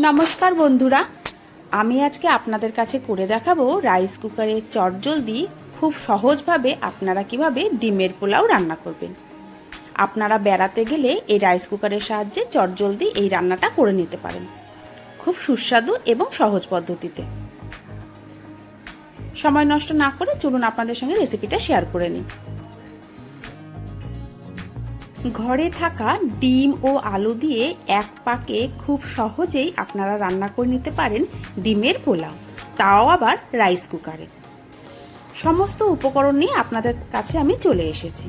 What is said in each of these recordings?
নমস্কার বন্ধুরা, আমি আজকে আপনাদের কাছে করে দেখাবো রাইস কুকারে চটজলদি খুব সহজভাবে আপনারা কিভাবে ডিমের পোলাও রান্না করবেন। আপনারা বেড়াতে গেলে এই রাইস কুকারের সাহায্যে চটজলদি এই রান্নাটা করে নিতে পারেন, খুব সুস্বাদু এবং সহজ পদ্ধতিতে। সময় নষ্ট না করে চলুন আপনাদের সঙ্গে রেসিপিটা শেয়ার করে নিই। ঘরে থাকা ডিম ও আলু দিয়ে এক পাকে খুব সহজেই আপনারা রান্না করে নিতে পারেন ডিমের পোলাও, তাও আবার রাইস কুকারে। সমস্ত উপকরণ নিয়ে আপনাদের কাছে আমি চলে এসেছি।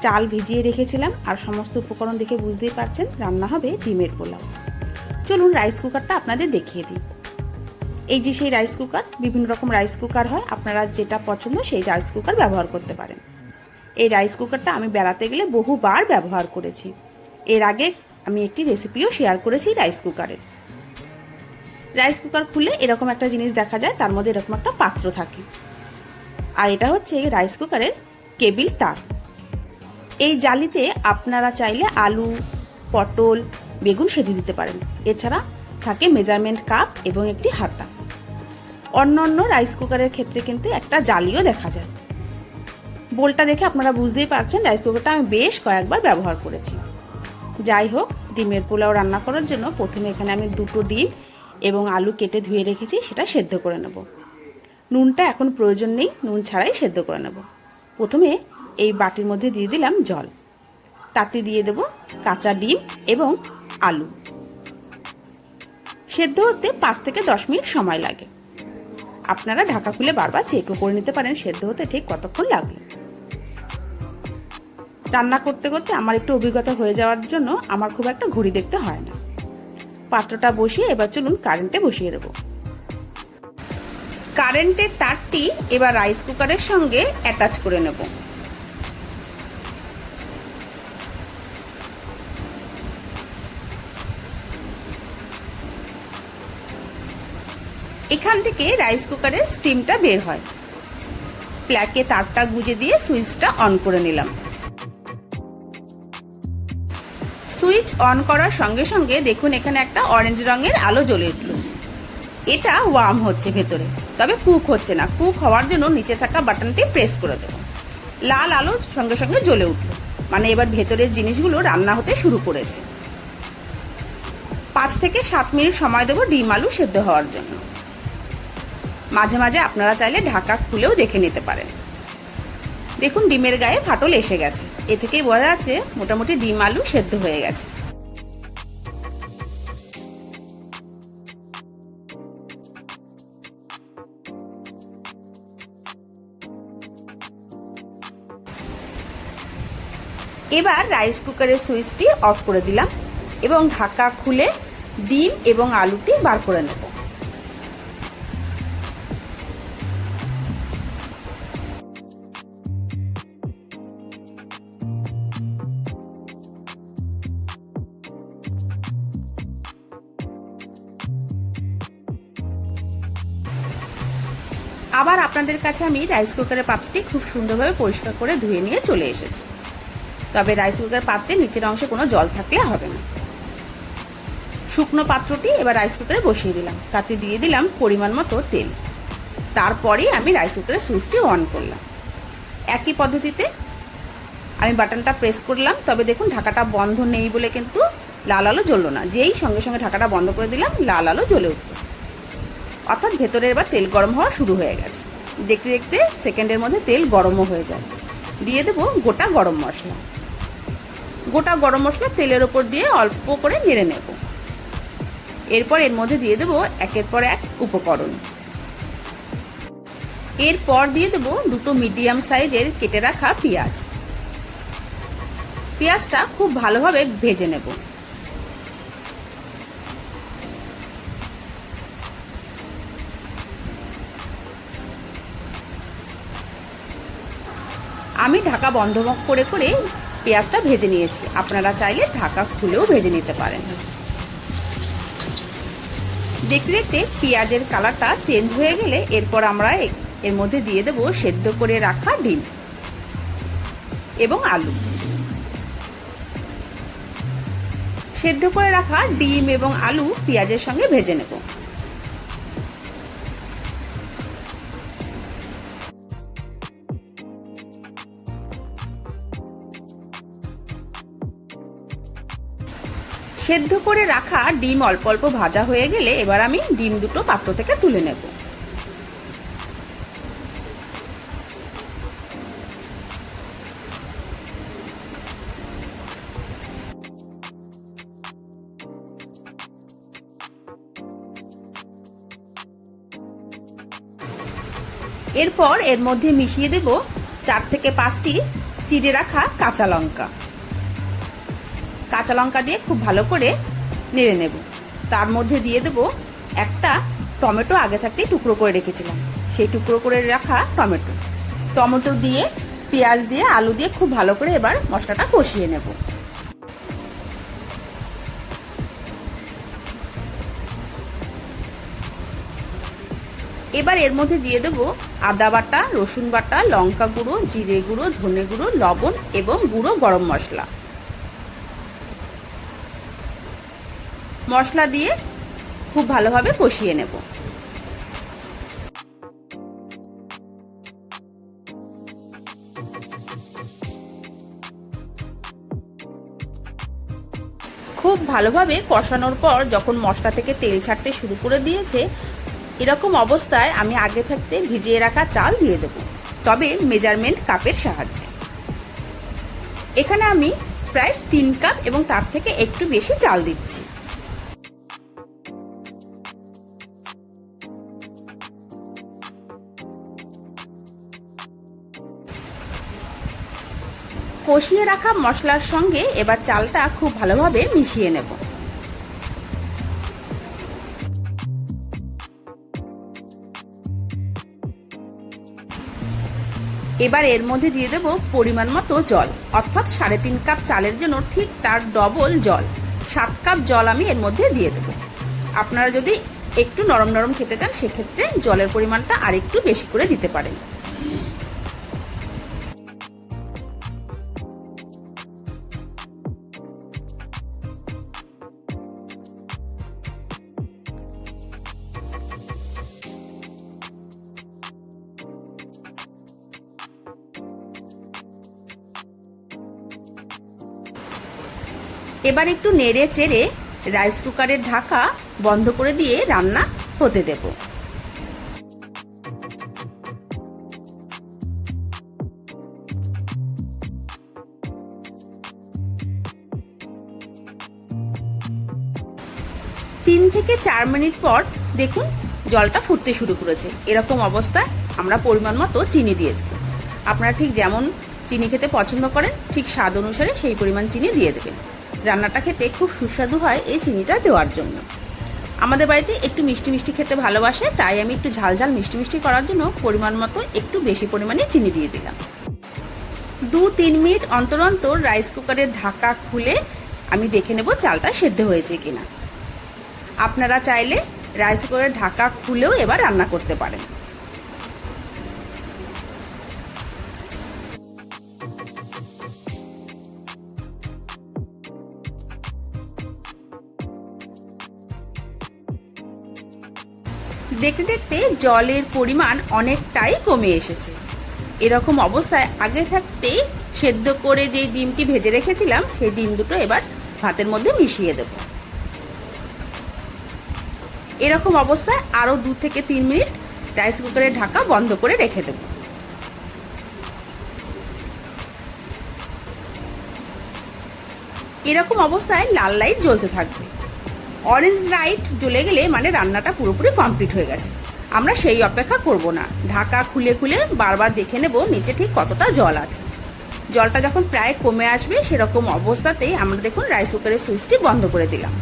চাল ভিজিয়ে রেখেছিলাম, আর সমস্ত উপকরণ দেখে বুঝতেই পারছেন রান্না হবে ডিমের পোলাও। চলুন রাইস কুকারটা আপনাদের দেখিয়ে দিই। এই যে সেই রাইস কুকার, বিভিন্ন রকম রাইস কুকার হয়, আপনারা যেটা পছন্দ সেই রাইস কুকার ব্যবহার করতে পারেন। এই রাইস কুকারটা আমি বেড়াতে গেলে বহুবার ব্যবহার করেছি। এর আগে আমি একটি রেসিপিও শেয়ার করেছি রাইস কুকারের। রাইস কুকার খুলে এরকম একটা জিনিস দেখা যায়, তার মধ্যে এরকম একটা পাত্র থাকে, আর এটা হচ্ছে রাইস কুকারের কেবিল তার। এই জালিতে আপনারা চাইলে আলু, পটল, বেগুন সেদ্ধ দিতে পারেন। এছাড়া থাকে মেজারমেন্ট কাপ এবং একটি হাতা। অন্য রাইস কুকারের ক্ষেত্রে কিন্তু একটা জালিও দেখা যায়। বোলটা দেখে আপনারা বুঝতেই পারছেন রাইস কুকারটা আমি বেশ কয়েকবার ব্যবহার করেছি। যাই হোক, ডিমের পোলাও রান্না করার জন্য প্রথমে এখানে আমি 2টো ডিম এবং আলু কেটে ধুয়ে রেখেছি, সেটা সেদ্ধ করে নেব। নুনটা এখন প্রয়োজন নেই, নুন ছাড়াই সেদ্ধ করে নেব। প্রথমে এই বাটির মধ্যে দিয়ে দিলাম জল, তাতে দিয়ে দেব কাঁচা ডিম এবং আলু। সেদ্ধ হতে 5 থেকে 10 মিনিট সময় লাগে। আপনারা ঢাকা খুলে বারবার চেকও করে নিতে পারেন সেদ্ধ হতে ঠিক কতক্ষণ লাগলো। রান্না করতে করতে আমার একটু অভিজ্ঞতা হয়ে যাওয়ার জন্য আমার খুব একটা ঘড়ি দেখতে হয় না। পাত্রটা বসিয়ে এবার চলুন কারেন্টে বসিয়ে দেব। কারেন্টের তারটি এবার রাইস কুকারের সঙ্গে অ্যাটাচ করে নেব। এখান থেকে রাইস কুকারের স্টিমটা বের হয়। প্লাগে তারটা গুঁজে দিয়ে সুইচটা অন করে নিলাম। সুইচ অন করার সঙ্গে সঙ্গে দেখুন এখানে একটা অরেঞ্জ রঙের আলো জ্বলে উঠল। এটা ওয়ার্ম হচ্ছে ভেতরে, তবে কুক হচ্ছে না। কুক হওয়ার জন্য নিচে থাকা বাটনটি প্রেস করে দেব। লাল আলো সঙ্গে সঙ্গে জ্বলে উঠল, মানে এবার ভেতরের জিনিসগুলো রান্না হতে শুরু করেছে। 5 থেকে 7 মিনিট সময় দেবো ডিম আলু সেদ্ধ হওয়ার জন্য। মাঝে মাঝে আপনারা চাইলে ঢাকা খুলেও দেখে নিতে পারেন। দেখুন ডিমের গায়ে ফাটল এসে গেছে, এ থেকেই বোঝা যাচ্ছে মোটামুটি ডিম আলু সেদ্ধ হয়ে গেছে। এবার রাইস কুকারের সুইচটি অফ করে দিলাম এবং ঢাকা খুলে ডিম এবং আলুটি বার করে নেব। আবার আপনাদের কাছে আমি রাইস কুকারের পাত্রটি খুব সুন্দরভাবে পরিষ্কার করে ধুয়ে নিয়ে চলে এসেছি। তবে রাইস কুকারের পাত্রের নিচের অংশে কোনো জল থাকলে হবে না। শুকনো পাত্রটি এবার রাইস কুকারে বসিয়ে দিলাম, তাতে দিয়ে দিলাম পরিমাণ মতো তেল। তারপরে আমি রাইস কুকারের সুইচটি অন করলাম। একই পদ্ধতিতে আমি বাটনটা প্রেস করলাম, তবে দেখুন ঢাকাটা বন্ধ নেই বলে কিন্তু লাল আলো জ্বললো না। যেই সঙ্গে সঙ্গে ঢাকাটা বন্ধ করে দিলাম লাল আলো জ্বলে উঠল, অর্থাৎ ভেতরে এবার তেল গরম হওয়া শুরু হয়ে গেছে। দেখতে দেখতে সেকেন্ডের মধ্যে তেল গরমও হয়ে যায়। দিয়ে দেবো গোটা গরম মশলা। গোটা গরম মশলা তেলের ওপর দিয়ে অল্প করে নেড়ে নেব। এরপর এর মধ্যে দিয়ে দেবো একের পর এক উপকরণ। এরপর দিয়ে দেবো 2টো মিডিয়াম সাইজের কেটে রাখা পেঁয়াজ। পেঁয়াজটা খুব ভালোভাবে ভেজে নেব। আমি ঢাকা বন্ধ করে করে পেঁয়াজটা ভেজে নিয়েছি। আপনারা চাইলে ঢাকা খুলেও ভেজে নিতে পারেন। দেখতে দেখতে পেঁয়াজের কালারটা চেঞ্জ হয়ে গেলে এরপর আমরা এর মধ্যে দিয়ে দেবো সেদ্ধ করে রাখা ডিম এবং আলু। সেদ্ধ করে রাখা ডিম এবং আলু পেঁয়াজের সঙ্গে ভেজে নেব। সেদ্ধ করে রাখা ডিম অল্প অল্প ভাজা হয়ে গেলে এবার আমি ডিম দুটো পাত্র থেকে তুলে নেব। এরপর এর মধ্যে মিশিয়ে দেব 4 থেকে 5টি চিড়ে রাখা কাঁচা লঙ্কা। কাঁচা লঙ্কা দিয়ে খুব ভালো করে নেড়ে নেব। তার মধ্যে দিয়ে দেব একটা টমেটো, আগে থাকতেই টুকরো করে রেখেছিলাম, সেই টুকরো করে রাখা টমেটো দিয়ে পেঁয়াজ দিয়ে আলু দিয়ে খুব ভালো করে এবার মশলাটা কষিয়ে নেব। এবার এর মধ্যে দিয়ে দেব আদা বাটা, রসুন বাটা, লঙ্কা গুঁড়ো, জিরে গুঁড়ো, ধনে গুঁড়ো, লবণ এবং গুঁড়ো গরম মশলা। মশলা দিয়ে খুব ভালোভাবে কষিয়ে নেব। খুব ভালোভাবে কষানোর পর যখন মশলা থেকে তেল ছাড়তে শুরু করে দিয়েছে, এরকম অবস্থায় আমি আগে থাকতে ভিজিয়ে রাখা চাল দিয়ে দেব, তবে মেজারমেন্ট কাপের সাহায্যে। এখানে আমি প্রায় 3 কাপ এবং তার থেকে একটু বেশি চাল দিচ্ছি। কষিয়ে রাখা মশলার সঙ্গে এবার চালটা খুব ভালোভাবে মিশিয়ে নেব। এবার এর মধ্যে দিয়ে দেব পরিমাণ মতো জল, অর্থাৎ 3.5 কাপ চালের জন্য ঠিক তার ডবল জল, 7 কাপ জল আমি এর মধ্যে দিয়ে দেব। আপনারা যদি একটু নরম নরম খেতে চান সেক্ষেত্রে জলের পরিমাণটা আরেকটু বেশি করে দিতে পারেন। এবার একটু নেড়ে চেড়ে রাইস কুকারের ঢাকা বন্ধ করে দিয়ে রান্না হতে দেব। 3 থেকে 4 মিনিট পর দেখুন জলটা ফুটতে শুরু করেছে। এরকম অবস্থায় আমরা পরিমাণ মতো চিনি দিয়ে দেব। আপনারা ঠিক যেমন চিনি খেতে পছন্দ করেন ঠিক স্বাদ অনুসারে সেই পরিমাণ চিনি দিয়ে দেবেন। রান্নাটা খেতে খুব সুস্বাদু হয় এই চিনিটা দেওয়ার জন্য। আমাদের বাড়িতে একটু মিষ্টি মিষ্টি খেতে ভালোবাসে, তাই আমি একটু ঝাল ঝাল মিষ্টি মিষ্টি করার জন্য পরিমাণ মতো একটু বেশি পরিমাণে চিনি দিয়ে দিলাম। 2-3 মিনিট অন্তর অন্তর রাইস কুকারের ঢাকা খুলে আমি দেখে নেব চালটা সেদ্ধ হয়েছে কিনা। আপনারা চাইলে রাইস কুকারের ঢাকা খুলেও এবার রান্না করতে পারেন। দেখতে দেখতে জলের পরিমাণ অনেকটাই কমে এসেছে। এরকম অবস্থায় আগে থাকতেই সেদ্ধ করে যে ডিমটি ভেজে রেখেছিলাম সেই ডিম দুটো এবার ভাতের মধ্যে মিশিয়ে দেব। এরকম অবস্থায় আরও 2 থেকে 3 মিনিট রাইস কুকারের ঢাকা বন্ধ করে রেখে দেব। এরকম অবস্থায় লাল লাইট জ্বলতে থাকবে। অরেঞ্জ লাইট জ্বলে গেলে মানে রান্নাটা পুরোপুরি কমপ্লিট হয়ে গেছে। আমরা সেই অপেক্ষা করব না, ঢাকা খুলে খুলে বারবার দেখে নেব নিচে ঠিক কতটা জল আছে। জলটা যখন প্রায় কমে আসবে সেরকম অবস্থাতেই আমরা দেখুন রাইস কুকারের সুইচটি বন্ধ করে দিলাম।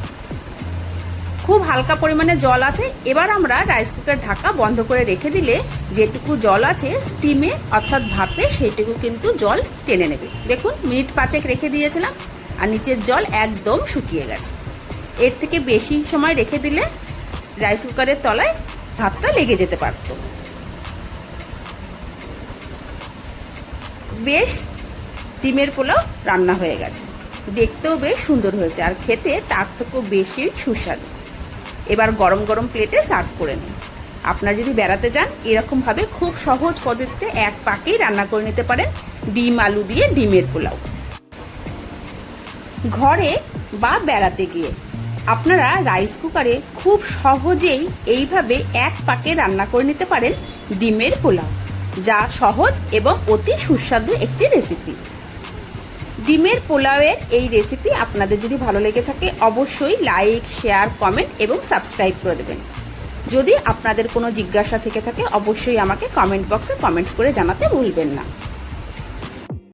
খুব হালকা পরিমাণে জল আছে। এবার আমরা রাইস কুকারের ঢাকা বন্ধ করে রেখে দিলে যেটুকু জল আছে স্টিমে অর্থাৎ ভাপে সেইটুকু কিন্তু জল টেনে নেবে। দেখুন মিনিট 5 রেখে দিয়েছিলাম আর নিচের জল একদম শুকিয়ে গেছে। এর থেকে বেশি সময় রেখে দিলে রাইস কুকারের তলায় ভাতটা লেগে যেতে পারত। বেশ ডিমের পোলাও রান্না হয়ে গেছে। দেখতেও বেশ সুন্দর হয়েছে আর খেতে তার থেকেও বেশি সুস্বাদু। এবার গরম গরম প্লেটে সার্ভ করে নিন। আপনারা যদি বেড়াতে যান এরকমভাবে খুব সহজ পদ্ধতিতে এক পাকেই রান্না করে নিতে পারেন ডিম আলু দিয়ে ডিমের পোলাও। ঘরে বা বেড়াতে গিয়ে আপনারা রাইস কুকারে খুব সহজেই এইভাবে এক পাকে রান্না করে নিতে পারেন ডিমের পোলাও, যা সহজ এবং অতি সুস্বাদু একটি রেসিপি। ডিমের পোলাওয়ের এই রেসিপি আপনাদের যদি ভালো লেগে থাকে অবশ্যই লাইক, শেয়ার, কমেন্ট এবং সাবস্ক্রাইব করে দেবেন। যদি আপনাদের কোনো জিজ্ঞাসা থেকে থাকে অবশ্যই আমাকে কমেন্ট বক্সে কমেন্ট করে জানাতে ভুলবেন না।